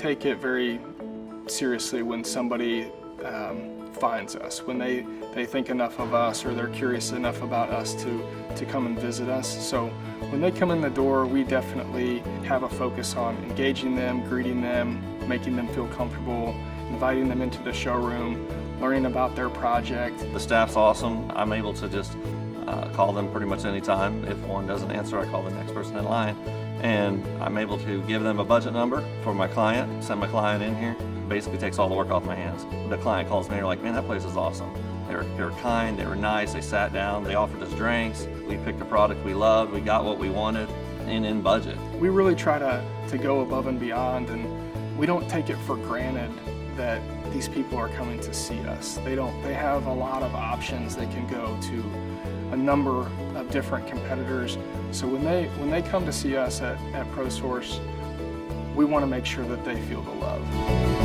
take it very seriously when somebody finds us, when they think enough of us or they're curious enough about us to come and visit us. So when they come in the door, we definitely have a focus on engaging them, greeting them, making them feel comfortable, inviting them into the showroom, learning about their project. The staff's awesome. I'm able to just call them pretty much any time. If one doesn't answer, I call the next person in line. And I'm able to give them a budget number for my client, send my client in here. Basically takes all the work off my hands. The client calls me, they're like, man, that place is awesome. They were kind, they were nice, they sat down, they offered us drinks, we picked a product we loved, we got what we wanted, and in budget. We really try to go above and beyond, and we don't take it for granted that these people are coming to see us. They have a lot of options. They can go to a number of different competitors. So when they come to see us at ProSource, we want to make sure that they feel the love.